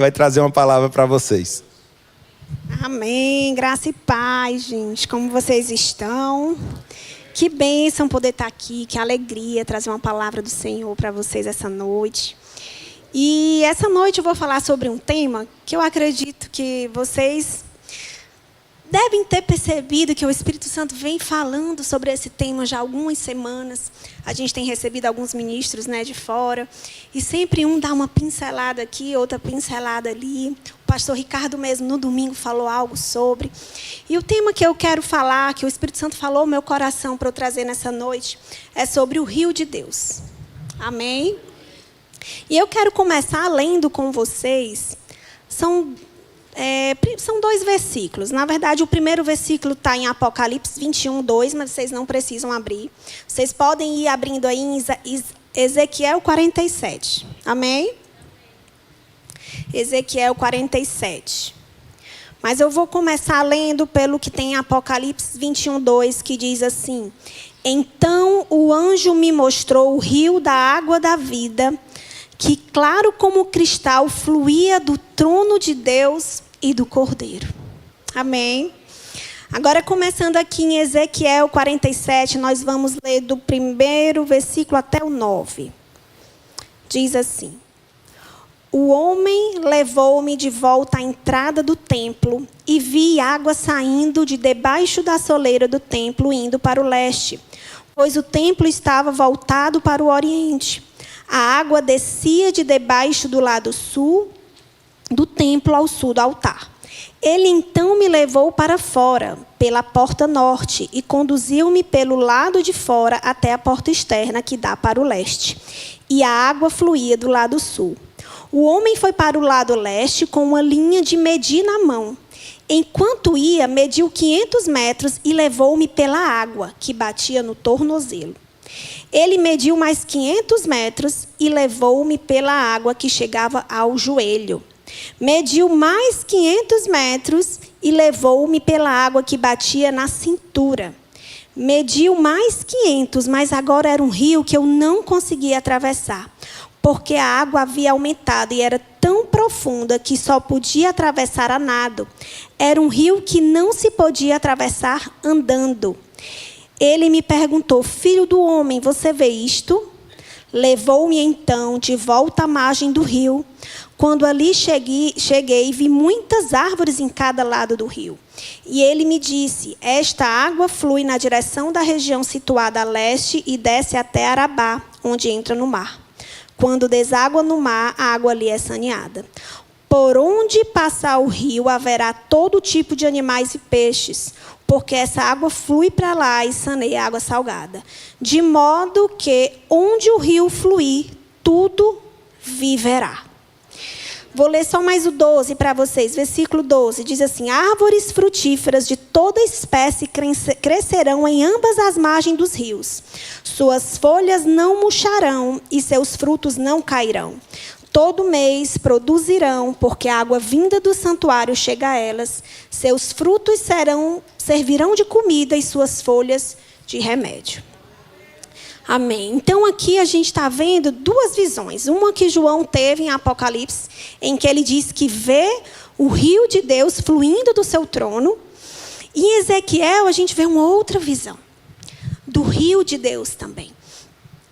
vai trazer uma palavra para vocês. Amém, graça e paz, gente. Como vocês estão? Que bênção poder estar aqui, que alegria trazer uma palavra do Senhor para vocês essa noite. E essa noite eu vou falar sobre um tema que eu acredito que vocês devem ter percebido que o Espírito Santo vem falando sobre esse tema já há algumas semanas. A gente tem recebido alguns ministros, de fora. E sempre um dá uma pincelada aqui, outra pincelada ali. O pastor Ricardo mesmo, no domingo, falou algo sobre. E o tema que eu quero falar, que o Espírito Santo falou no meu coração para eu trazer nessa noite, é sobre o rio de Deus. Amém? E eu quero começar lendo com vocês. São 2 versículos. Na verdade, o primeiro versículo está em Apocalipse 21, 2, mas vocês não precisam abrir. Vocês podem ir abrindo aí em Ezequiel 47. Amém? Ezequiel 47. Mas eu vou começar lendo pelo que tem em Apocalipse 21, 2, que diz assim: Então o anjo me mostrou o rio da água da vida, que claro como cristal fluía do trono de Deus e do Cordeiro. Amém? Agora, começando aqui em Ezequiel 47, nós vamos ler do primeiro versículo até o 9. Diz assim: O homem levou-me de volta à entrada do templo e vi água saindo de debaixo da soleira do templo, indo para o leste, pois o templo estava voltado para o oriente. A água descia de debaixo do lado sul do templo ao sul do altar. Ele então me levou para fora, pela porta norte, e conduziu-me pelo lado de fora até a porta externa, que dá para o leste. E a água fluía do lado sul. O homem foi para o lado leste com uma linha de medir na mão. Enquanto ia, mediu 500 metros e levou-me pela água, que batia no tornozelo. Ele mediu mais 500 metros e levou-me pela água que chegava ao joelho. Mediu mais 500 metros e levou-me pela água que batia na cintura. Mediu mais 500, mas agora era um rio que eu não conseguia atravessar, porque a água havia aumentado e era tão profunda que só podia atravessar a nado. Era um rio que não se podia atravessar andando. Ele me perguntou: Filho do homem, você vê isto? Levou-me então de volta à margem do rio. Quando ali cheguei, vi muitas árvores em cada lado do rio. E ele me disse: Esta água flui na direção da região situada a leste e desce até Arabá, onde entra no mar. Quando deságua no mar, a água ali é saneada. Por onde passar o rio, haverá todo tipo de animais e peixes, porque essa água flui para lá e saneia a água salgada. De modo que, onde o rio fluir, tudo viverá. Vou ler só mais o 12 para vocês. Versículo 12 diz assim: Árvores frutíferas de toda espécie crescerão em ambas as margens dos rios. Suas folhas não murcharão e seus frutos não cairão. Todo mês produzirão, porque a água vinda do santuário chega a elas. Seus frutos servirão de comida e suas folhas de remédio. Amém. Então, aqui a gente está vendo 2 visões. Uma que João teve em Apocalipse, em que ele diz que vê o rio de Deus fluindo do seu trono. E em Ezequiel, a gente vê uma outra visão do rio de Deus também,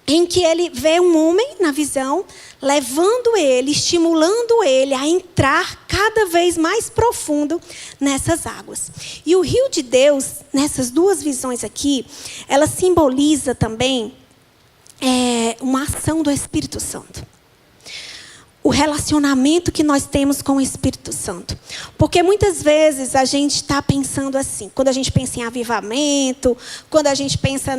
em que ele vê um homem na visão, levando ele, estimulando ele a entrar cada vez mais profundo nessas águas. E o rio de Deus, nessas 2 visões aqui, ela simboliza também uma ação do Espírito Santo. O relacionamento que nós temos com o Espírito Santo. Porque muitas vezes a gente está pensando assim, quando a gente pensa em avivamento, quando a gente pensa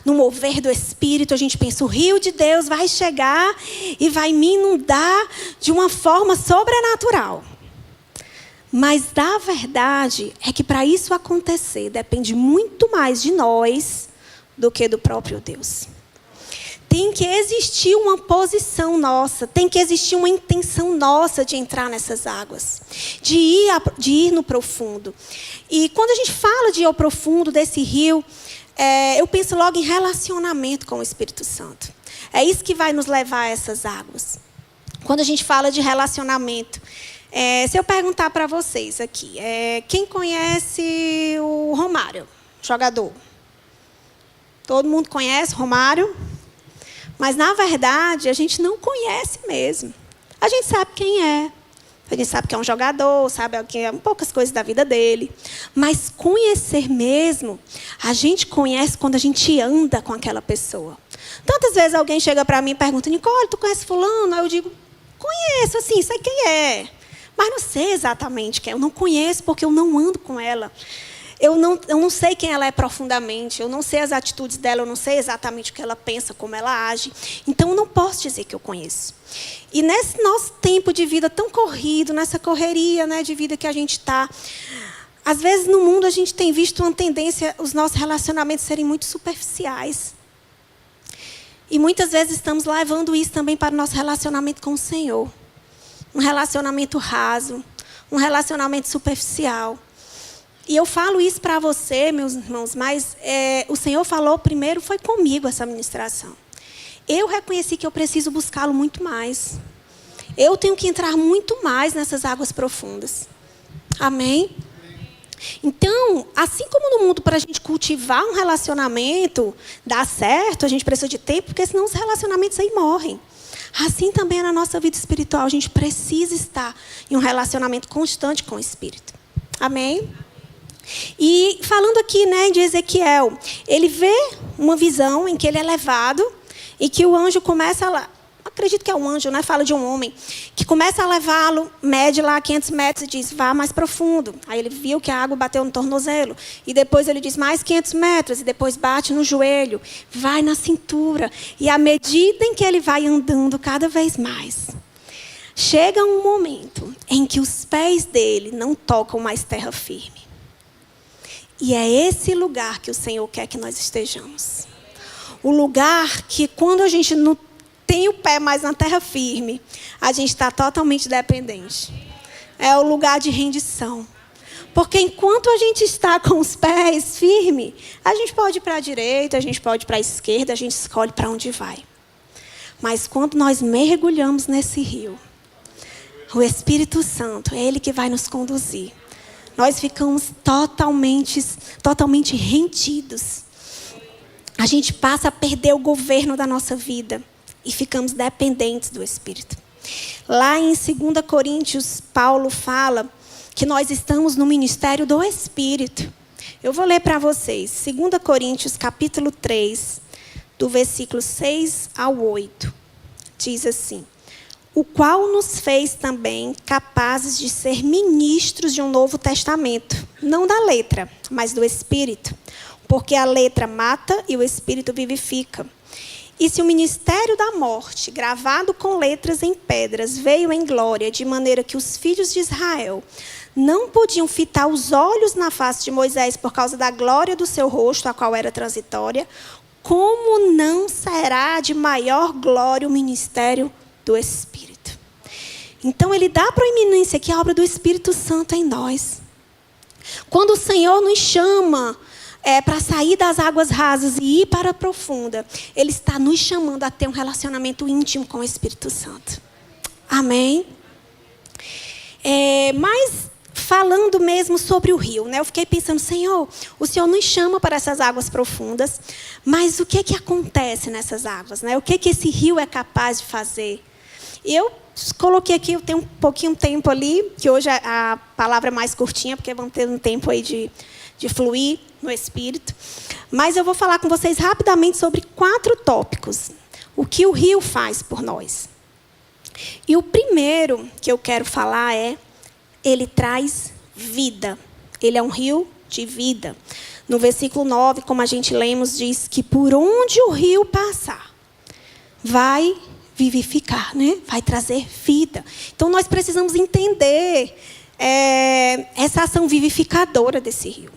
no mover do Espírito, a gente pensa: o rio de Deus vai chegar e vai me inundar de uma forma sobrenatural. Mas a verdade é que para isso acontecer, depende muito mais de nós do que do próprio Deus. Tem que existir uma posição nossa, tem que existir uma intenção nossa de entrar nessas águas, de ir no profundo. E quando a gente fala de ir ao profundo desse rio, eu penso logo em relacionamento com o Espírito Santo. É isso que vai nos levar a essas águas. quando a gente fala de relacionamento. Se eu perguntar para vocês aqui, quem conhece o Romário, jogador? Todo mundo conhece o Romário? Mas, na verdade, a gente não conhece mesmo. A gente sabe quem é. A gente sabe que é um jogador, sabe poucas coisas da vida dele. Mas conhecer mesmo, a gente conhece quando a gente anda com aquela pessoa. Tantas vezes alguém chega para mim e pergunta, Nicole, tu conhece fulano? Aí eu digo, conheço, assim, sei quem é. Mas não sei exatamente quem é. Eu não conheço porque eu não ando com ela. Eu não sei quem ela é profundamente. Eu não sei as atitudes dela. Eu não sei exatamente o que ela pensa, como ela age. Então, eu não posso dizer que eu conheço. E nesse nosso tempo de vida tão corrido, nessa correria, né, de vida que a gente está, às vezes no mundo a gente tem visto uma tendência, os nossos relacionamentos serem muito superficiais. E muitas vezes estamos levando isso também para o nosso relacionamento com o Senhor. Um relacionamento raso, um relacionamento superficial. E eu falo isso para você, meus irmãos, mas o Senhor falou primeiro, foi comigo essa ministração. Eu reconheci que eu preciso buscá-lo muito mais. Eu tenho que entrar muito mais nessas águas profundas. Amém? Então, assim como no mundo, para a gente cultivar um relacionamento, dar certo, a gente precisa de tempo, porque senão os relacionamentos aí morrem. Assim também é na nossa vida espiritual. A gente precisa estar em um relacionamento constante com o Espírito. Amém? E falando aqui, né, de Ezequiel, ele vê uma visão em que ele é levado e que o anjo começa a... Acredito que é um anjo, né? Fala de um homem. Que começa a levá-lo, mede lá 500 metros e diz, vá mais profundo. Aí ele viu que a água bateu no tornozelo. E depois ele diz, mais 500 metros. E depois bate no joelho. Vai na cintura. E à medida em que ele vai andando cada vez mais, chega um momento em que os pés dele não tocam mais terra firme. E é esse lugar que o Senhor quer que nós estejamos. O lugar que, quando a gente não tem o pé mais na terra firme, a gente está totalmente dependente. É o lugar de rendição. Porque enquanto a gente está com os pés firmes, a gente pode ir para a direita, a gente pode ir para a esquerda, a gente escolhe para onde vai. Mas quando nós mergulhamos nesse rio, o Espírito Santo é Ele que vai nos conduzir. Nós ficamos totalmente rendidos. A gente passa a perder o governo da nossa vida. E ficamos dependentes do Espírito. Lá em 2 Coríntios, Paulo fala que nós estamos no ministério do Espírito. Eu vou ler para vocês. 2 Coríntios, capítulo 3, do versículo 6 ao 8. Diz assim: o qual nos fez também capazes de ser ministros de um novo testamento. Não da letra, mas do Espírito. Porque a letra mata e o Espírito vivifica. E se o ministério da morte, gravado com letras em pedras, veio em glória, de maneira que os filhos de Israel não podiam fitar os olhos na face de Moisés por causa da glória do seu rosto, a qual era transitória, como não será de maior glória o ministério do Espírito? Então, ele dá proeminência aqui à obra do Espírito Santo em nós. Quando o Senhor nos chama para sair das águas rasas e ir para a profunda, Ele está nos chamando a ter um relacionamento íntimo com o Espírito Santo. Amém? Mas falando mesmo sobre o rio, né? Eu fiquei pensando, Senhor, o Senhor nos chama para essas águas profundas, mas o que acontece nessas águas, né? O que esse rio é capaz de fazer? E eu coloquei aqui, eu tenho um pouquinho de tempo ali, que hoje a palavra é mais curtinha, porque vamos ter um tempo aí de fluir no Espírito. Mas eu vou falar com vocês rapidamente sobre 4 tópicos. O que o rio faz por nós. E o primeiro que eu quero falar ele traz vida. Ele é um rio de vida. No versículo 9, como a gente lemos, diz que por onde o rio passar, vai vivificar, né? Vai trazer vida. Então, nós precisamos entender essa ação vivificadora desse rio.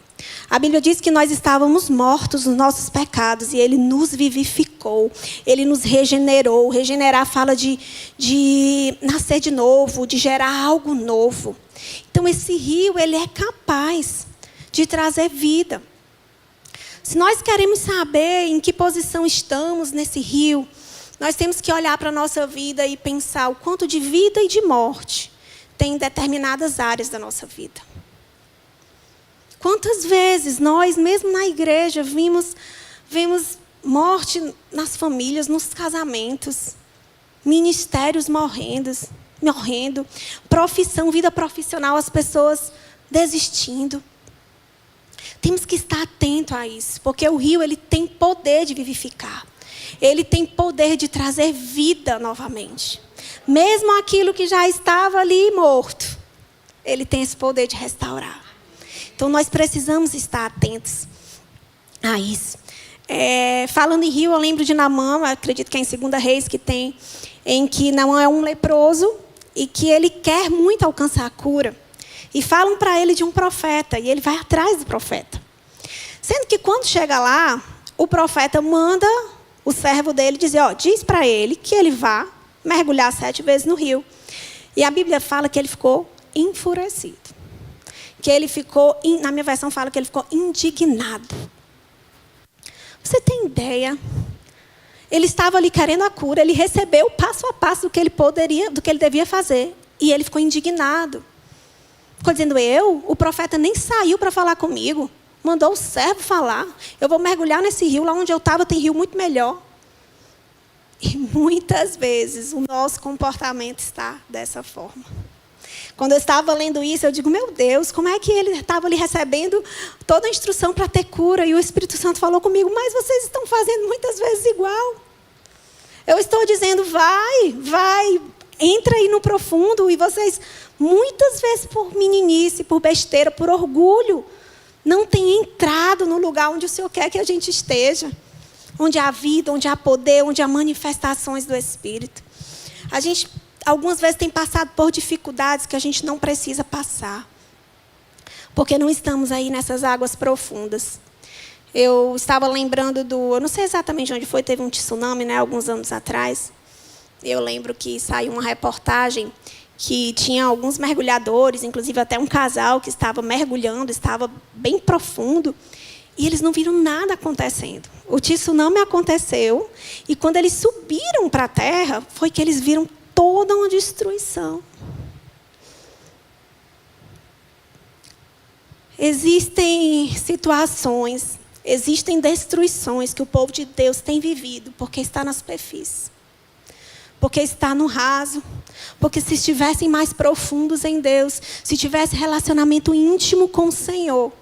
A Bíblia diz que nós estávamos mortos nos nossos pecados e Ele nos vivificou, Ele nos regenerou. Regenerar fala de nascer de novo, de gerar algo novo. Então, esse rio, ele é capaz de trazer vida. Se nós queremos saber em que posição estamos nesse rio, Nós temos que olhar para a nossa vida e pensar o quanto de vida e de morte tem em determinadas áreas da nossa vida. Quantas vezes nós, mesmo na igreja, vemos morte nas famílias, nos casamentos, ministérios morrendo, vida profissional, as pessoas desistindo. Temos que estar atento a isso, porque o rio ele tem poder de vivificar. Ele tem poder de trazer vida novamente. Mesmo aquilo que já estava ali morto, ele tem esse poder de restaurar. Então, nós precisamos estar atentos a isso. Falando em rio, eu lembro de Naamã, acredito que é em 2 Reis que tem, em que Naamã é um leproso e que ele quer muito alcançar a cura. E falam para ele de um profeta, e ele vai atrás do profeta. Sendo que quando chega lá, o profeta manda o servo dele dizer, diz para ele que ele vá mergulhar 7 vezes no rio. E a Bíblia fala que ele ficou enfurecido. Que ele ficou, na minha versão fala que ele ficou indignado. Você tem ideia? Ele estava ali querendo a cura, ele recebeu passo a passo do que ele devia fazer. E ele ficou indignado. Ficou dizendo, o profeta nem saiu para falar comigo. Mandou o servo falar. Eu vou mergulhar nesse rio, lá onde eu estava tem rio muito melhor. E muitas vezes o nosso comportamento está dessa forma. Quando eu estava lendo isso, eu digo, meu Deus, como é que ele estava ali recebendo toda a instrução para ter cura? E o Espírito Santo falou comigo, mas vocês estão fazendo muitas vezes igual. Eu estou dizendo, vai, entra aí no profundo. E vocês, muitas vezes por meninice, por besteira, por orgulho, não têm entrado no lugar onde o Senhor quer que a gente esteja. Onde há vida, onde há poder, onde há manifestações do Espírito. A gente, algumas vezes, tem passado por dificuldades que a gente não precisa passar. Porque não estamos aí nessas águas profundas. Eu estava lembrando eu não sei exatamente onde foi, teve um tsunami, alguns anos atrás. Eu lembro que saiu uma reportagem que tinha alguns mergulhadores, inclusive até um casal que estava mergulhando, estava bem profundo. E eles não viram nada acontecendo. O tsunami aconteceu. E quando eles subiram para a terra, foi que eles viram toda uma destruição. Existem situações, existem destruições que o povo de Deus tem vivido porque está na superfície. Porque está no raso. Porque se estivessem mais profundos em Deus, se tivesse relacionamento íntimo com o Senhor,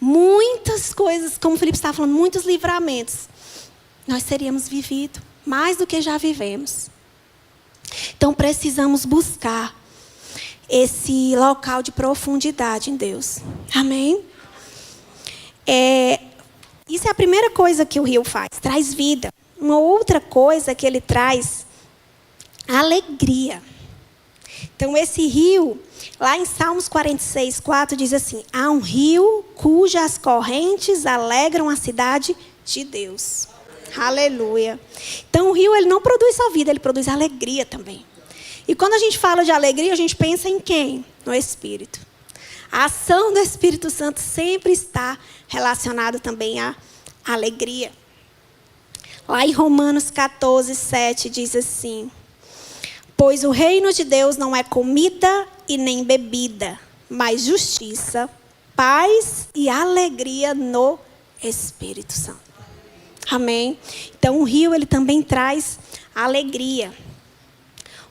muitas coisas, como o Felipe estava falando, muitos livramentos, nós teríamos vivido mais do que já vivemos. Então, precisamos buscar esse local de profundidade em Deus. Amém? Isso é a primeira coisa que o rio faz, traz vida. Uma outra coisa que ele traz, alegria. Então, esse rio, lá em Salmos 46, 4, diz assim, há um rio cujas correntes alegram a cidade de Deus. Aleluia. Então, o rio ele não produz só vida, ele produz alegria também. E quando a gente fala de alegria, a gente pensa em quem? No Espírito. A ação do Espírito Santo sempre está relacionada também à alegria. Lá em Romanos 14, 7, diz assim, pois o reino de Deus não é comida e nem bebida, mas justiça, paz e alegria no Espírito Santo. Amém? Então, o rio, ele também traz alegria.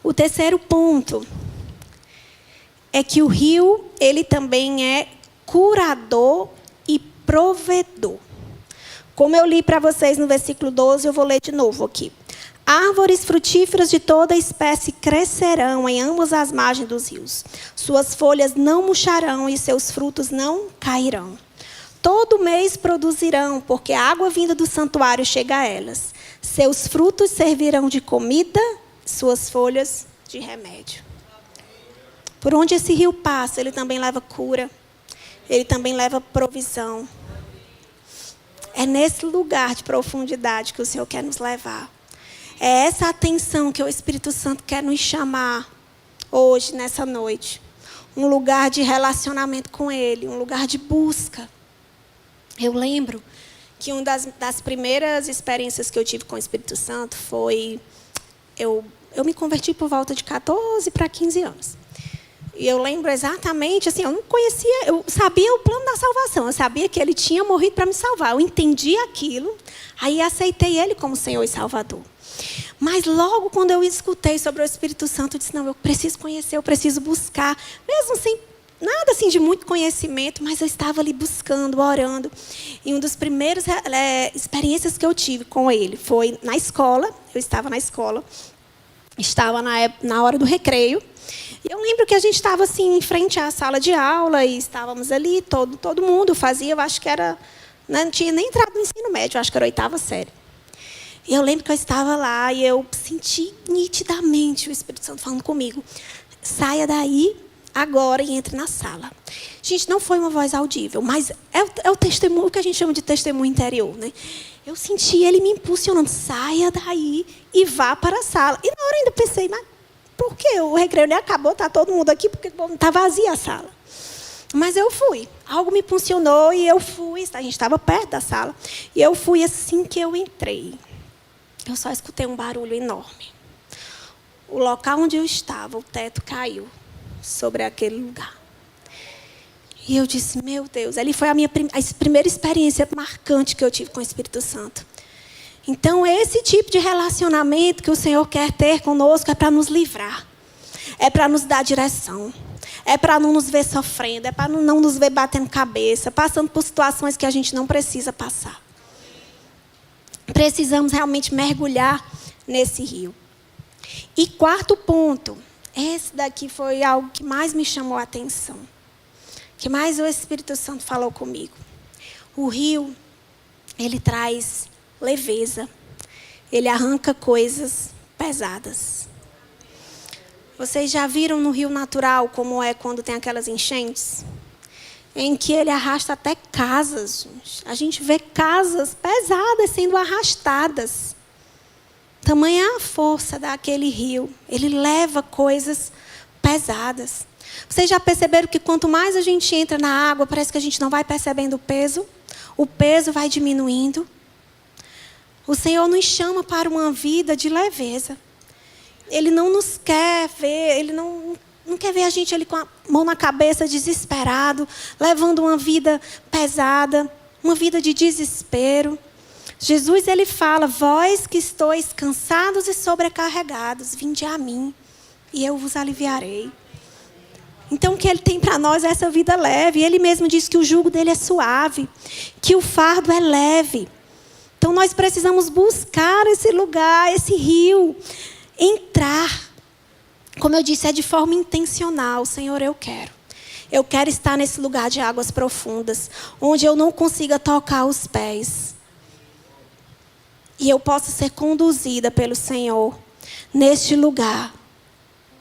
O terceiro ponto é que o rio, ele também é curador e provedor. Como eu li para vocês no versículo 12, eu vou ler de novo aqui. Árvores frutíferas de toda espécie crescerão em ambas as margens dos rios. Suas folhas não murcharão e seus frutos não cairão. Todo mês produzirão, porque a água vinda do santuário chega a elas. Seus frutos servirão de comida, suas folhas de remédio. Por onde esse rio passa, ele também leva cura. Ele também leva provisão. É nesse lugar de profundidade que o Senhor quer nos levar. É essa atenção que o Espírito Santo quer nos chamar hoje, nessa noite. Um lugar de relacionamento com Ele, um lugar de busca. Eu lembro que uma das primeiras experiências que eu tive com o Espírito Santo foi... Eu me converti por volta de 14 para 15 anos. E eu lembro exatamente, assim, eu não conhecia, eu sabia o plano da salvação, eu sabia que ele tinha morrido para me salvar. Eu entendi aquilo, aí aceitei ele como Senhor e Salvador. Mas logo quando eu escutei sobre o Espírito Santo, eu disse, não, eu preciso conhecer, eu preciso buscar, mesmo sem nada assim de muito conhecimento, mas eu estava ali buscando, orando. E uma das primeiras experiências que eu tive com ele foi na escola. Eu estava na escola, estava na hora do recreio. E eu lembro que a gente estava assim em frente à sala de aula e estávamos ali, todo mundo fazia, eu acho que era, não tinha nem entrado no ensino médio, eu acho que era a 8ª série. E eu lembro que eu estava lá e eu senti nitidamente o Espírito Santo falando comigo, saia daí agora e entre na sala. Gente, não foi uma voz audível, mas é o testemunho, o que a gente chama de testemunho interior, né? Eu senti ele me impulsionando, saia daí e vá para a sala. E na hora ainda pensei, mas por que o recreio nem acabou, está todo mundo aqui, porque está vazia a sala. Mas eu fui, algo me impulsionou e eu fui, a gente estava perto da sala, e eu fui assim que eu entrei. Eu só escutei um barulho enorme. O local onde eu estava, o teto caiu sobre aquele lugar. E eu disse, meu Deus, ali foi a primeira experiência marcante que eu tive com o Espírito Santo. Então, esse tipo de relacionamento que o Senhor quer ter conosco é para nos livrar. É para nos dar direção. É para não nos ver sofrendo. É para não nos ver batendo cabeça, passando por situações que a gente não precisa passar. Precisamos realmente mergulhar nesse rio. E 4º ponto. Esse daqui foi algo que mais me chamou a atenção. Que mais o Espírito Santo falou comigo. O rio, ele traz leveza. Ele arranca coisas pesadas. Vocês já viram no rio natural como é quando tem aquelas enchentes? Em que ele arrasta até casas. Gente. A gente vê casas pesadas sendo arrastadas. Tamanha a força daquele rio. Ele leva coisas pesadas. Vocês já perceberam que quanto mais a gente entra na água, parece que a gente não vai percebendo o peso? O peso vai diminuindo. O Senhor nos chama para uma vida de leveza. Ele não nos quer ver, Ele não quer ver a gente ali com a mão na cabeça, desesperado, levando uma vida pesada, uma vida de desespero. Jesus, ele fala, vós que estáis cansados e sobrecarregados, vinde a mim, e eu vos aliviarei. Então, o que ele tem para nós é essa vida leve. Ele mesmo diz que o jugo dele é suave, que o fardo é leve. Então, nós precisamos buscar esse lugar, esse rio, entrar. Como eu disse, é de forma intencional. Senhor, eu quero estar nesse lugar de águas profundas, onde eu não consiga tocar os pés. E eu possa ser conduzida pelo Senhor neste lugar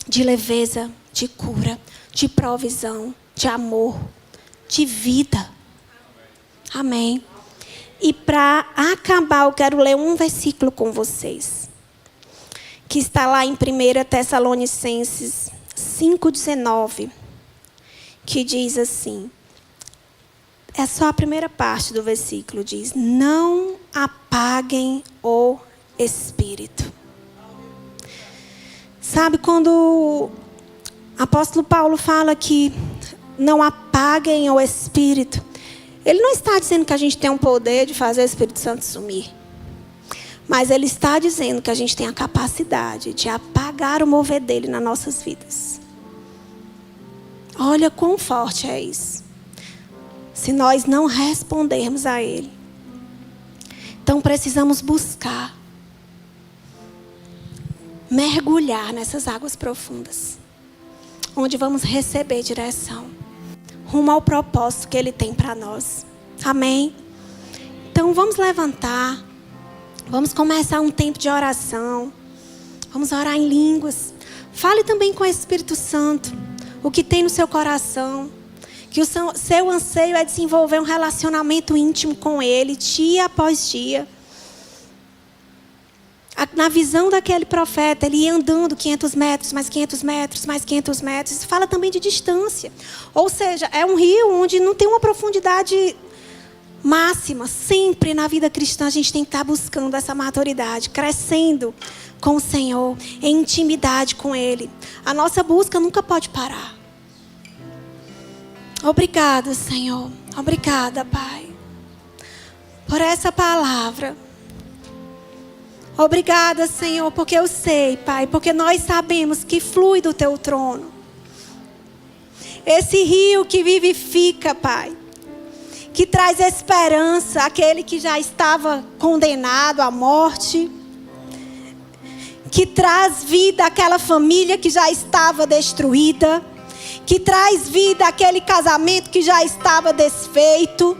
de leveza, de cura, de provisão, de amor, de vida. Amém. E para acabar, eu quero ler um versículo com vocês, que está lá em 1 Tessalonicenses 5,19, que diz assim, é só a primeira parte do versículo, diz, não apaguem o Espírito. Sabe, quando o apóstolo Paulo fala que não apaguem o Espírito, ele não está dizendo que a gente tem um poder de fazer o Espírito Santo sumir. Mas ele está dizendo que a gente tem a capacidade de apagar o mover dele nas nossas vidas. Olha quão forte é isso. Se nós não respondermos a ele. Então precisamos buscar. Mergulhar nessas águas profundas. Onde vamos receber direção. Rumo ao propósito que ele tem para nós. Amém? Então vamos levantar. Vamos começar um tempo de oração. Vamos orar em línguas. Fale também com o Espírito Santo. O que tem no seu coração. Que o seu anseio é desenvolver um relacionamento íntimo com Ele, dia após dia. Na visão daquele profeta, ele ia andando 500 metros, mais 500 metros, mais 500 metros. Isso fala também de distância. Ou seja, é um rio onde não tem uma profundidade máxima. Sempre na vida cristã a gente tem que estar buscando essa maturidade, crescendo com o Senhor, em intimidade com Ele. A nossa busca nunca pode parar. Obrigada, Senhor. Obrigada, Pai, por essa palavra. Obrigada, Senhor, porque eu sei, Pai, porque nós sabemos que flui do Teu trono. Esse rio que vivifica, Pai, que traz esperança àquele que já estava condenado à morte, que traz vida àquela família que já estava destruída, que traz vida àquele casamento que já estava desfeito,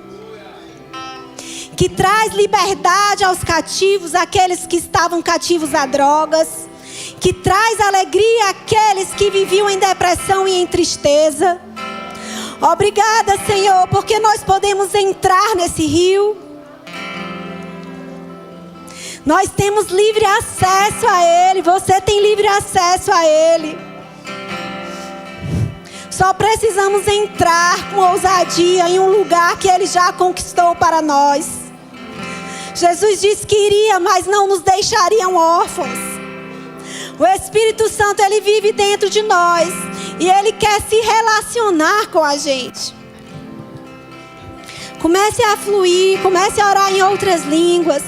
que traz liberdade aos cativos, àqueles que estavam cativos a drogas, que traz alegria àqueles que viviam em depressão e em tristeza. Obrigada, Senhor, porque nós podemos entrar nesse rio. Nós temos livre acesso a Ele. Você tem livre acesso a Ele. Só precisamos entrar com ousadia em um lugar que Ele já conquistou para nós. Jesus disse que iria, mas não nos deixariam órfãos. O Espírito Santo, Ele vive dentro de nós. E Ele quer se relacionar com a gente. Comece a fluir, comece a orar em outras línguas.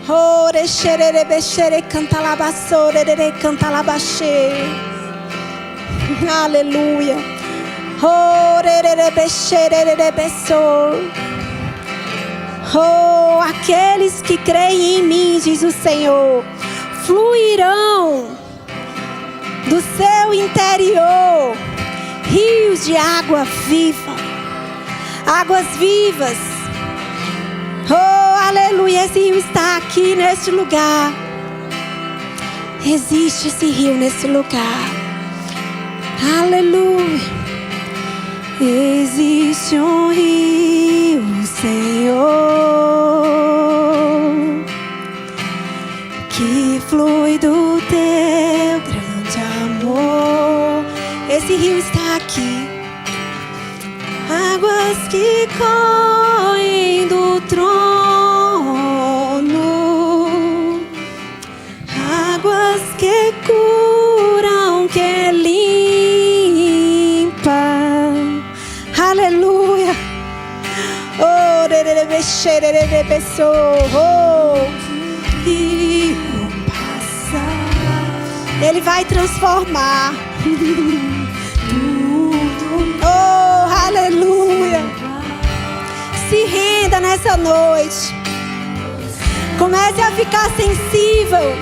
Ore xerere bexere cantalabassore cantalabaxe. Aleluia. Ore bexere bexor. Oh, aqueles que creem em mim, diz o Senhor, fluirão do seu interior rios de água viva, águas vivas. Oh, aleluia, esse rio está aqui neste lugar. Existe esse rio nesse lugar. Aleluia. Existe um rio, Senhor, que flui do teu grande amor. Esse rio está aqui. Águas que correm do trono, águas que curam, que limpam. Aleluia. Oh, Ele vai transformar. Oh, aleluia. Se renda nessa noite. Comece a ficar sensível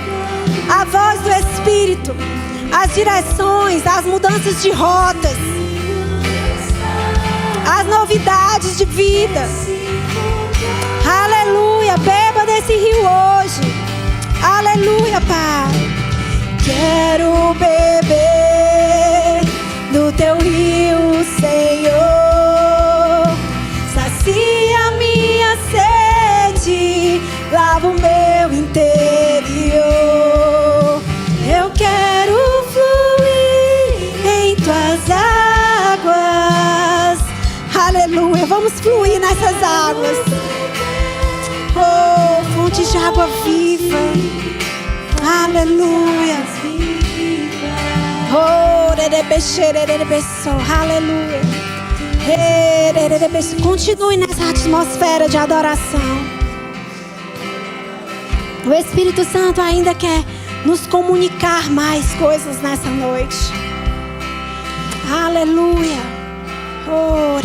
à voz do Espírito, às direções, às mudanças de rotas, às novidades de vida. Aleluia. Beba desse rio hoje. Aleluia, Pai. Quero beber do teu rio, Senhor. Sacia minha sede, lava o meu interior. Eu quero fluir em tuas águas. Aleluia, vamos fluir nessas águas. Oh, fontes de água viva. Aleluia. Oh, aleluia. Continue nessa atmosfera de adoração. O Espírito Santo ainda quer nos comunicar mais coisas nessa noite. Aleluia. Oh,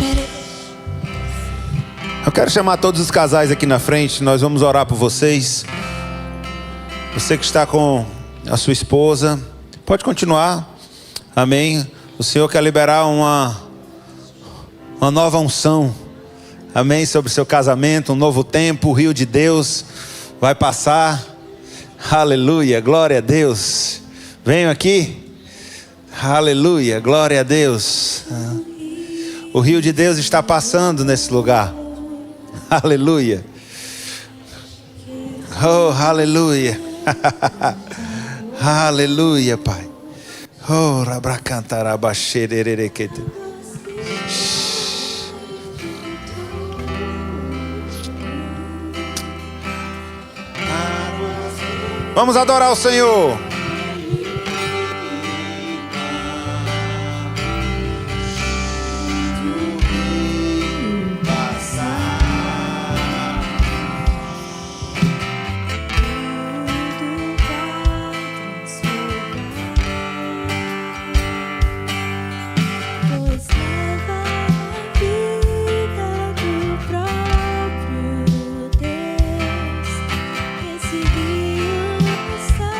Eu quero chamar todos os casais aqui na frente. Nós vamos orar por vocês. Você que está com a sua esposa, pode continuar. Amém. O Senhor quer liberar uma nova unção. Amém. Sobre o seu casamento, um novo tempo. O rio de Deus vai passar. Aleluia. Glória a Deus. Venham aqui. Aleluia. Glória a Deus. O rio de Deus está passando nesse lugar. Aleluia. Oh, aleluia. Aleluia, Pai. Oh, rabracantarabashererequete. Vamos adorar o Senhor. Esse rio está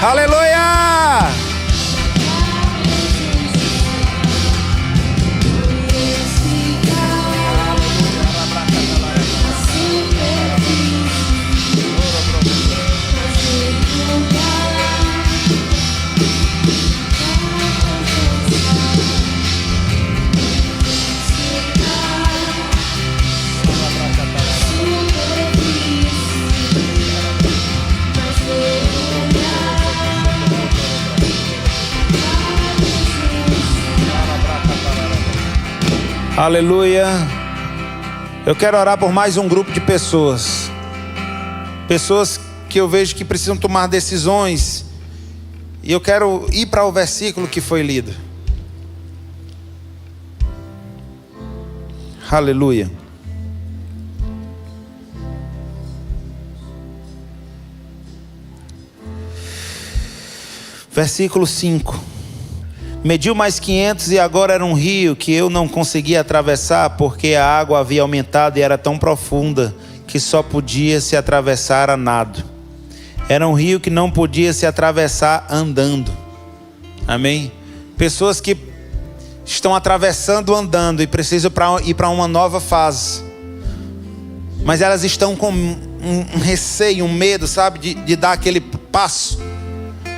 Aleluia! Aleluia. Eu quero orar por mais um grupo de pessoas. Pessoas que eu vejo que precisam tomar decisões. E eu quero ir para o versículo que foi lido. Aleluia. Versículo 5. Mediu mais 500 e agora era um rio que eu não conseguia atravessar, porque a água havia aumentado e era tão profunda que só podia se atravessar a nado. Era um rio que não podia se atravessar andando. Amém? Pessoas que estão atravessando andando e precisam ir para uma nova fase. Mas elas estão com um receio, um medo, sabe? De dar aquele passo.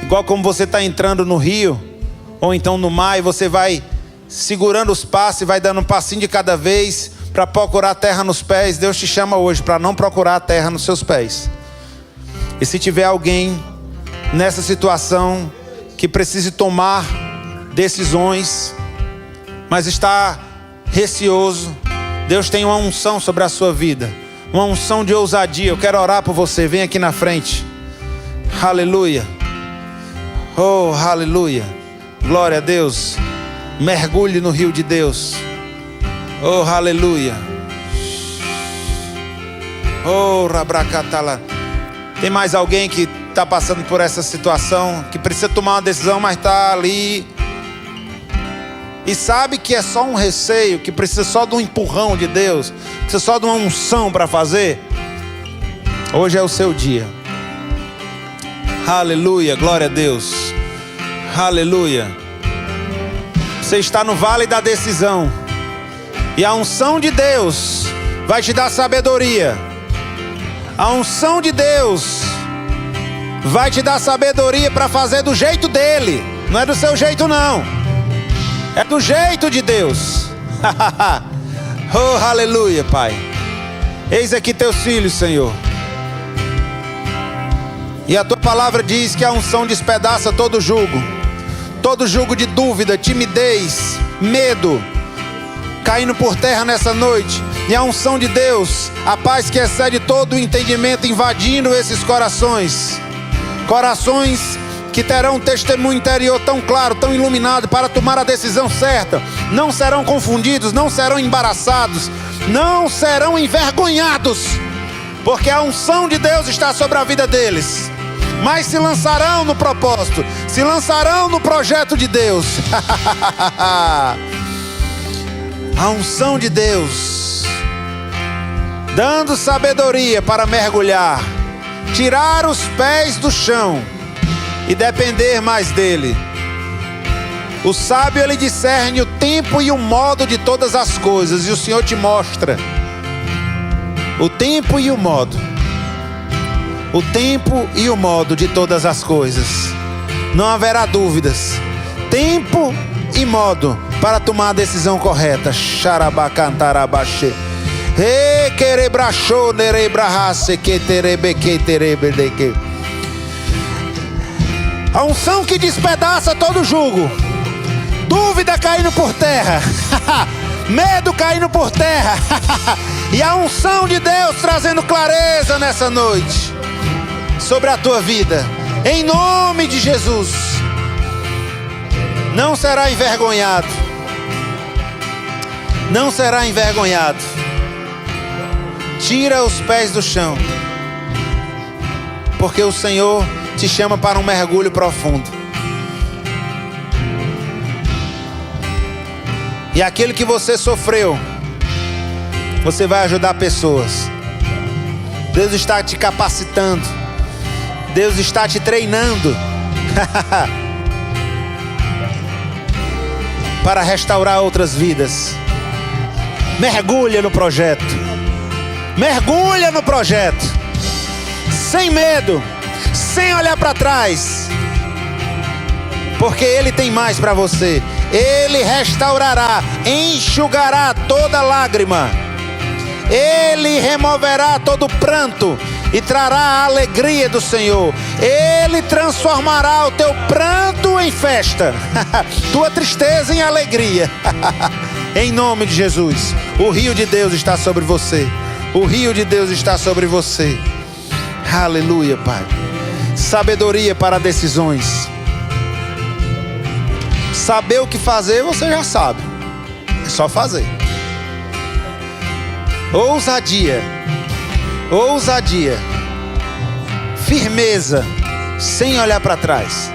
Igual como você está entrando no rio, ou então no mar, e você vai segurando os passos e vai dando um passinho de cada vez para procurar a terra nos pés. Deus te chama hoje para não procurar a terra nos seus pés. E se tiver alguém nessa situação que precise tomar decisões, mas está receoso, Deus tem uma unção sobre a sua vida, uma unção de ousadia. Eu quero orar por você. Vem aqui na frente. Aleluia. Oh, aleluia. Glória a Deus. Mergulhe no rio de Deus. Oh, aleluia. Oh, rabracatala. Tem mais alguém que está passando por essa situação, que precisa tomar uma decisão, mas está ali e sabe que é só um receio, que precisa só de um empurrão de Deus, precisa só de uma unção para fazer? Hoje é o seu dia. Aleluia, glória a Deus. Aleluia. Você está no vale da decisão, e a unção de Deus vai te dar sabedoria. A unção de Deus vai te dar sabedoria para fazer do jeito dele. Não é do seu jeito não, é do jeito de Deus. Oh, aleluia, Pai. Eis aqui teus filhos, Senhor. E a tua palavra diz que a unção despedaça todo jugo. Todo jugo de dúvida, timidez, medo, caindo por terra nessa noite. E a unção de Deus, a paz que excede todo o entendimento, invadindo esses corações. Corações que terão um testemunho interior tão claro, tão iluminado, para tomar a decisão certa. Não serão confundidos, não serão embaraçados, não serão envergonhados, porque a unção de Deus está sobre a vida deles. Mas se lançarão no propósito, se lançarão no projeto de Deus. A unção de Deus dando sabedoria para mergulhar, tirar os pés do chão e depender mais dele. O sábio, ele discerne o tempo e o modo de todas as coisas, e o Senhor te mostra o tempo e o modo. O tempo e o modo de todas as coisas. Não haverá dúvidas. Tempo e modo para tomar a decisão correta. Xarabacantarabaxê. Requerebrachô nerebrahase que terebeque terebedeque. A unção que despedaça todo jugo. Dúvida caindo por terra. Medo caindo por terra. E a unção de Deus trazendo clareza nessa noite sobre a tua vida, em nome de Jesus. Não será envergonhado. Não será envergonhado. Tira os pés do chão, porque o Senhor te chama para um mergulho profundo. E aquilo que você sofreu, você vai ajudar pessoas. Deus está te capacitando. Deus está te treinando para restaurar outras vidas. Mergulha no projeto. Mergulha no projeto. Sem medo, sem olhar para trás. Porque Ele tem mais para você. Ele restaurará, enxugará toda lágrima. Ele removerá todo pranto e trará a alegria do Senhor. Ele transformará o teu pranto em festa, tua tristeza em alegria. Em nome de Jesus. O rio de Deus está sobre você. O rio de Deus está sobre você. Aleluia, Pai. Sabedoria para decisões. Saber o que fazer, você já sabe. É só fazer. Ousadia. Ousadia. Firmeza, sem olhar para trás.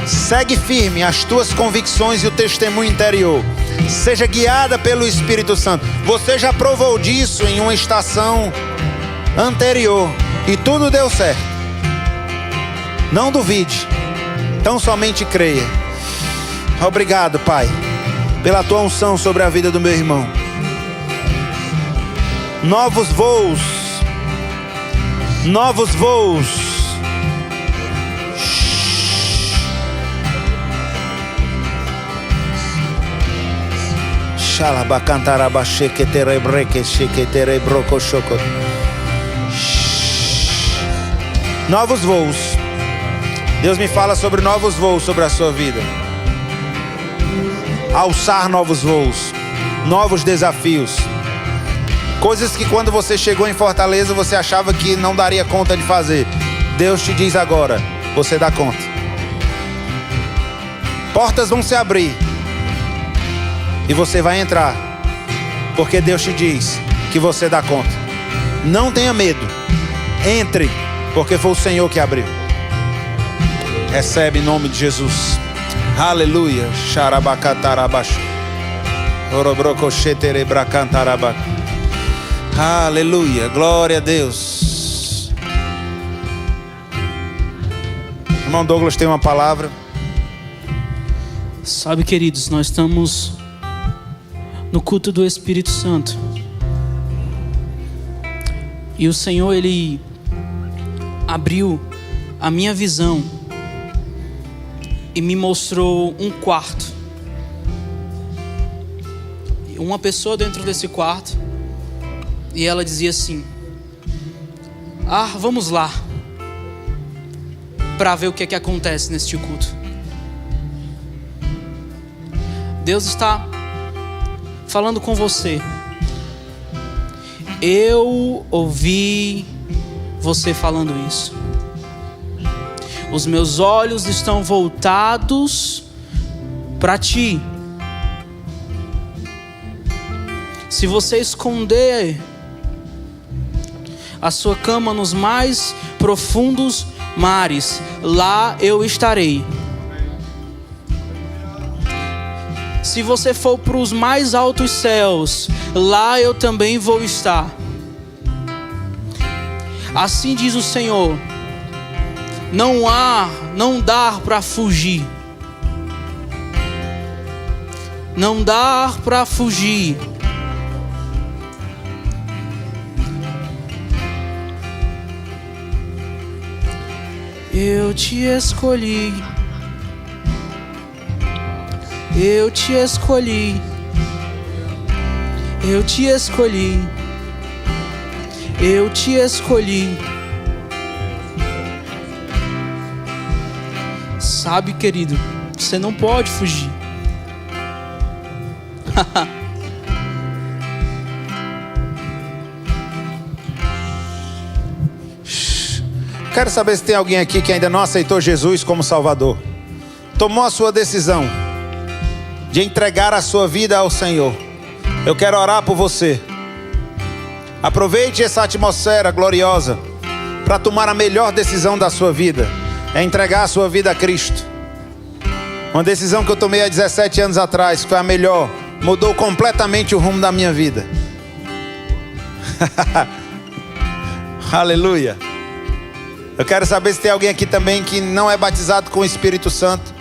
Segue firme as tuas convicções e o testemunho interior. Seja guiada pelo Espírito Santo. Você já provou disso em uma estação anterior e tudo deu certo. Não duvide. Tão somente creia. Obrigado, Pai, pela tua unção sobre a vida do meu irmão. Novos voos. Novos voos. Novos voos. Deus me fala sobre novos voos sobre a sua vida. Alçar novos voos, novos desafios. Coisas que quando você chegou em Fortaleza você achava que não daria conta de fazer. Deus te diz agora, você dá conta. Portas vão se abrir e você vai entrar, porque Deus te diz que você dá conta. Não tenha medo, entre, porque foi o Senhor que abriu. Recebe em nome de Jesus. Aleluia. Xarabacatarabaxo. Orobrococheterebracantarabac. Aleluia. Glória a Deus. Irmão Douglas tem uma palavra. Sabe, queridos, nós estamos no culto do Espírito Santo. E o Senhor, Ele abriu a minha visão e me mostrou um quarto. Uma pessoa dentro desse quarto. E ela dizia assim: vamos lá para ver o que é que acontece neste culto. Deus está falando com você. Eu ouvi você falando isso. Os meus olhos estão voltados para ti. Se você esconder a sua cama nos mais profundos mares, lá eu estarei. Se você for para os mais altos céus, lá eu também vou estar. Assim diz o Senhor. Não dá para fugir. Não dá para fugir. Eu te escolhi. Eu te escolhi. Eu te escolhi. Eu te escolhi. Sabe, querido, você não pode fugir. Quero saber se tem alguém aqui que ainda não aceitou Jesus como Salvador. Tomou a sua decisão de entregar a sua vida ao Senhor. Eu quero orar por você. Aproveite essa atmosfera gloriosa para tomar a melhor decisão da sua vida. É entregar a sua vida a Cristo. Uma decisão que eu tomei há 17 anos atrás, que foi a melhor. Mudou completamente o rumo da minha vida. Aleluia. Eu quero saber se tem alguém aqui também que não é batizado com o Espírito Santo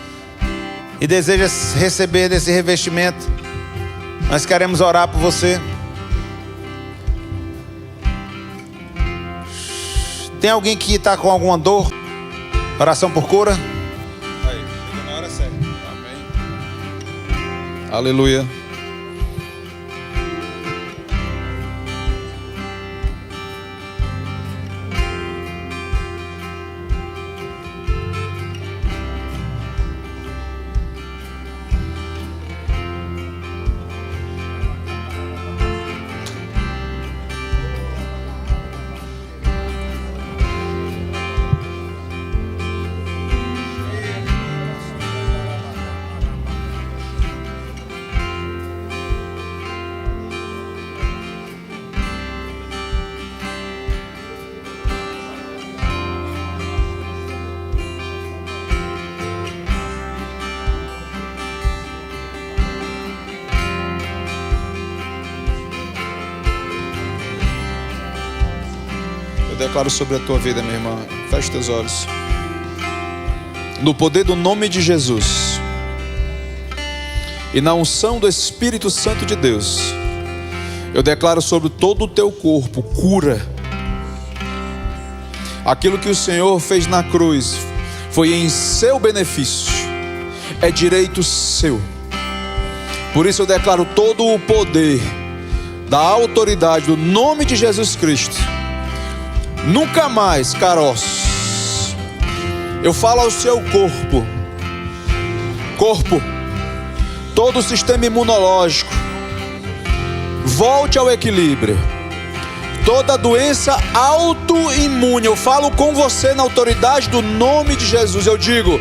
e deseja receber desse revestimento. Nós queremos orar por você. Tem alguém que está com alguma dor? Oração por cura? Aí, chegou na hora certa. Amém. Aleluia. Eu declaro sobre a tua vida, minha irmã. Feche teus olhos. No poder do nome de Jesus e na unção do Espírito Santo de Deus, eu declaro sobre todo o teu corpo cura. Aquilo que o Senhor fez na cruz foi em seu benefício, é direito seu. Por isso eu declaro todo o poder da autoridade do nome de Jesus Cristo. Nunca mais, caroços. Eu falo ao seu corpo, todo o sistema imunológico, volte ao equilíbrio. Toda doença autoimune, eu falo com você na autoridade do nome de Jesus. Eu digo,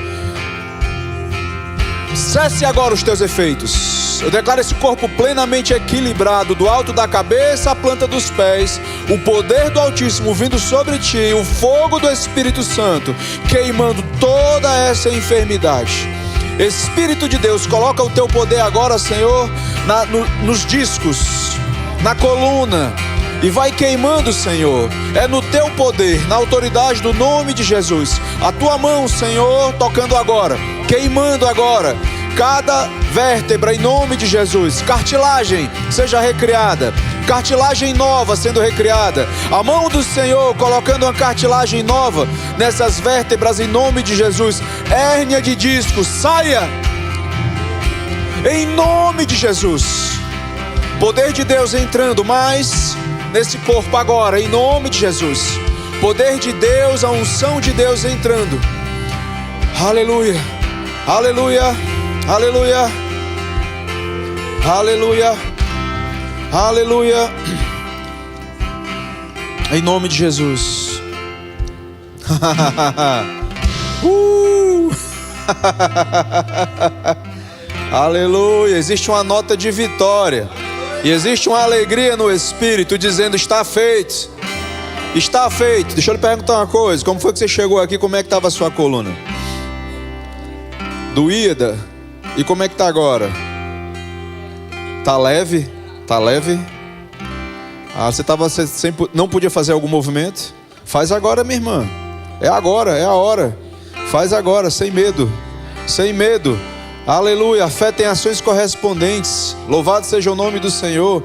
cesse agora os teus efeitos. Eu declaro esse corpo plenamente equilibrado, do alto da cabeça à planta dos pés, o poder do Altíssimo vindo sobre ti, o fogo do Espírito Santo queimando toda essa enfermidade. Espírito de Deus, coloca o teu poder agora, Senhor, nos discos, na coluna, e vai queimando, Senhor. É no teu poder, na autoridade do nome de Jesus. A tua mão, Senhor, tocando agora, queimando agora cada vértebra em nome de Jesus. Cartilagem seja recriada, cartilagem nova sendo recriada. A mão do Senhor colocando uma cartilagem nova nessas vértebras em nome de Jesus. Hérnia de disco, saia em nome de Jesus. Poder de Deus entrando mais nesse corpo agora em nome de Jesus. Poder de Deus, a unção de Deus entrando. Aleluia, aleluia, aleluia, aleluia, aleluia. Em nome de Jesus. Aleluia. Existe uma nota de vitória e existe uma alegria no Espírito dizendo: está feito, está feito. Deixa eu lhe perguntar uma coisa: como foi que você chegou aqui? Como é que estava a sua coluna? Doída? E como é que está agora? Tá leve? Tá leve? Você não podia fazer algum movimento? Faz agora, minha irmã. É agora, é a hora. Faz agora, sem medo. Sem medo. Aleluia. A fé tem ações correspondentes. Louvado seja o nome do Senhor.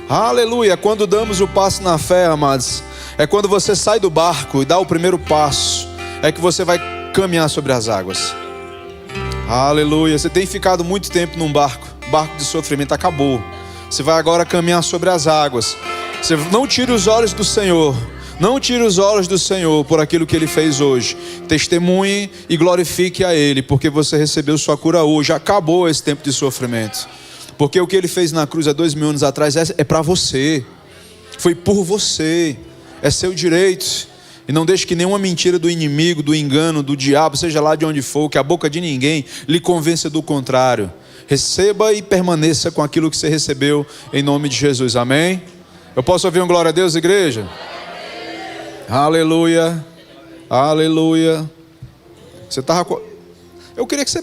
Aleluia. Quando damos o passo na fé, amados, é quando você sai do barco e dá o primeiro passo, é que você vai caminhar sobre as águas. Aleluia. Você tem ficado muito tempo num barco de sofrimento, acabou. Você vai agora caminhar sobre as águas. Você não tire os olhos do Senhor. Não tire os olhos do Senhor por aquilo que Ele fez hoje. Testemunhe e glorifique a Ele, porque você recebeu sua cura hoje. Acabou esse tempo de sofrimento. Porque o que Ele fez na cruz há 2000 anos atrás é para você. Foi por você. É seu direito. E não deixe que nenhuma mentira do inimigo, do engano, do diabo, seja lá de onde for, que a boca de ninguém lhe convença do contrário. Receba e permaneça com aquilo que você recebeu em nome de Jesus. Amém? Eu posso ouvir um glória a Deus, igreja? Aleluia, aleluia. Eu queria que você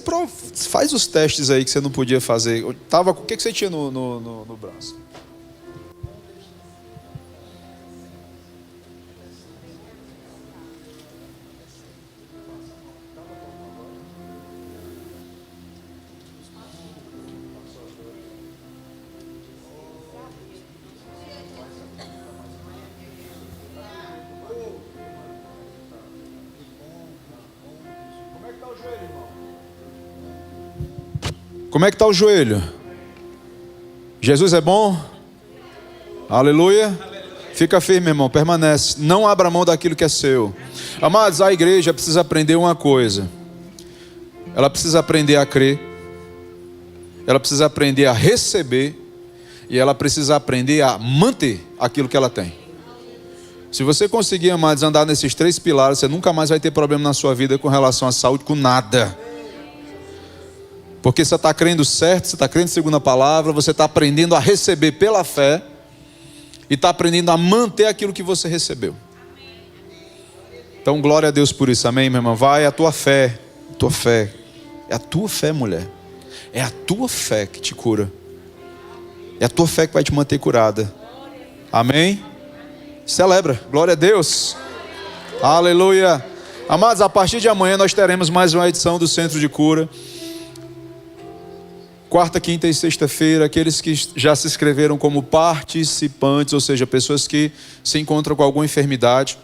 faz os testes aí que você não podia fazer. O que você tinha no braço? Como é que está o joelho? Jesus é bom? Aleluia. Fica firme, irmão, permanece. Não abra mão daquilo que é seu. Amados, a igreja precisa aprender uma coisa. Ela precisa aprender a crer. Ela precisa aprender a receber. E ela precisa aprender a manter aquilo que ela tem. Se você conseguir, amados, andar nesses 3 pilares, você nunca mais vai ter problema na sua vida com relação à saúde, com nada. Porque você está crendo certo, você está crendo segundo a palavra, você está aprendendo a receber pela fé e está aprendendo a manter aquilo que você recebeu. Então, glória a Deus por isso, amém, minha irmã? Vai, a tua fé, é a tua fé, mulher. É a tua fé que te cura. É a tua fé que vai te manter curada. Amém? Celebra, glória a Deus. Aleluia. Amados, a partir de amanhã nós teremos mais uma edição do Centro de Cura. Quarta, quinta e sexta-feira, aqueles que já se inscreveram como participantes, ou seja, pessoas que se encontram com alguma enfermidade,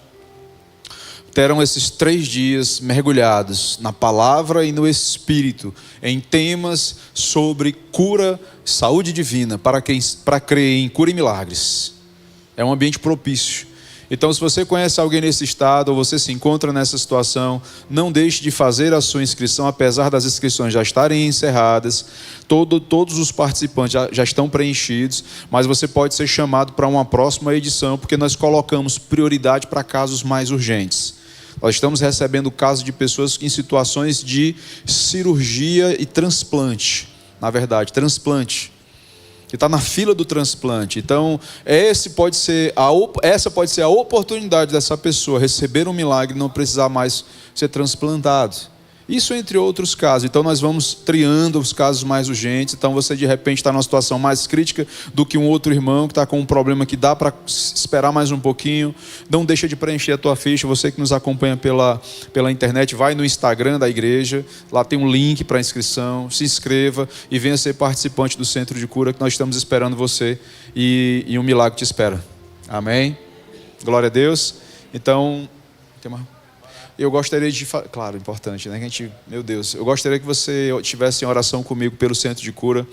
terão esses 3 dias mergulhados na palavra e no Espírito, em temas sobre cura, saúde divina, para crer em cura e milagres. É um ambiente propício. Então, se você conhece alguém nesse estado, ou você se encontra nessa situação, não deixe de fazer a sua inscrição, apesar das inscrições já estarem encerradas. Todos os participantes já estão preenchidos, mas você pode ser chamado para uma próxima edição, porque nós colocamos prioridade para casos mais urgentes. Nós estamos recebendo casos de pessoas em situações de cirurgia e transplante. Na verdade, transplante. Que está na fila do transplante. Então, essa pode ser a oportunidade dessa pessoa receber um milagre e não precisar mais ser transplantado. Isso entre outros casos. Então nós vamos triando os casos mais urgentes. Então você de repente está numa situação mais crítica do que um outro irmão que está com um problema que dá para esperar mais um pouquinho. Não deixa de preencher a tua ficha. Você que nos acompanha pela internet, vai no Instagram da igreja. Lá tem um link para inscrição. Se inscreva e venha ser participante do Centro de Cura, que nós estamos esperando você e um milagre te espera. Amém? Glória a Deus. Então, tem uma... Eu gostaria de... Claro, importante, né? Meu Deus, eu gostaria que você estivesse em oração comigo pelo Centro de Cura.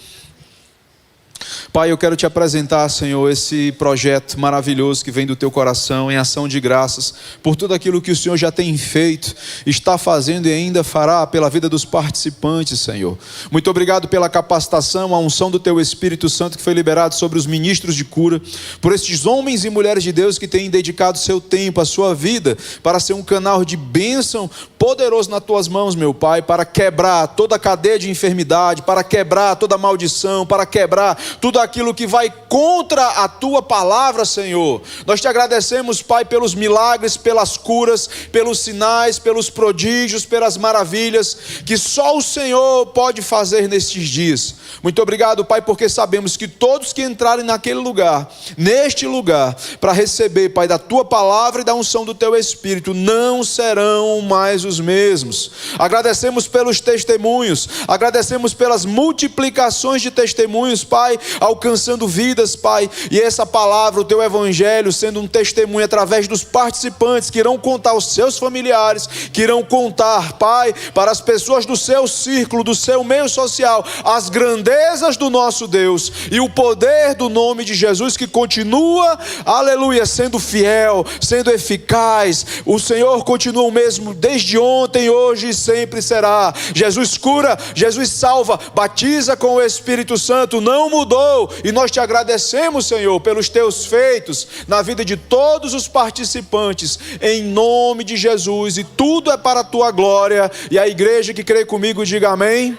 Pai, eu quero te apresentar, Senhor, esse projeto maravilhoso que vem do teu coração, em ação de graças, por tudo aquilo que o Senhor já tem feito, está fazendo e ainda fará pela vida dos participantes, Senhor. Muito obrigado pela capacitação, a unção do teu Espírito Santo que foi liberado sobre os ministros de cura, por estes homens e mulheres de Deus que têm dedicado seu tempo, a sua vida, para ser um canal de bênção poderoso nas tuas mãos, meu Pai, para quebrar toda a cadeia de enfermidade, para quebrar toda a maldição, para quebrar tudo aquilo que vai contra a tua palavra, Senhor. Nós te agradecemos, Pai, pelos milagres, pelas curas, pelos sinais, pelos prodígios, pelas maravilhas que só o Senhor pode fazer nestes dias. Muito obrigado, Pai, porque sabemos que todos que entrarem naquele lugar, neste lugar, para receber, Pai, da tua palavra e da unção do teu Espírito, não serão mais os mesmos. Agradecemos pelos testemunhos, agradecemos pelas multiplicações de testemunhos, Pai, alcançando vidas, Pai, e essa palavra, o teu evangelho, sendo um testemunho através dos participantes que irão contar aos seus familiares, que irão contar, Pai, para as pessoas do seu círculo, do seu meio social, as grandezas do nosso Deus e o poder do nome de Jesus que continua, aleluia, sendo fiel, sendo eficaz. O Senhor continua o mesmo desde ontem, hoje e sempre será. Jesus cura, Jesus salva, batiza com o Espírito Santo, não mudou, e nós te agradecemos, Senhor, pelos teus feitos na vida de todos os participantes, em nome de Jesus, e tudo é para a tua glória. E a igreja que crê comigo diga amém.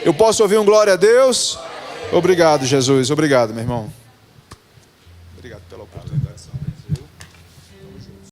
Eu posso ouvir um glória a Deus? Obrigado, Jesus, obrigado, meu irmão.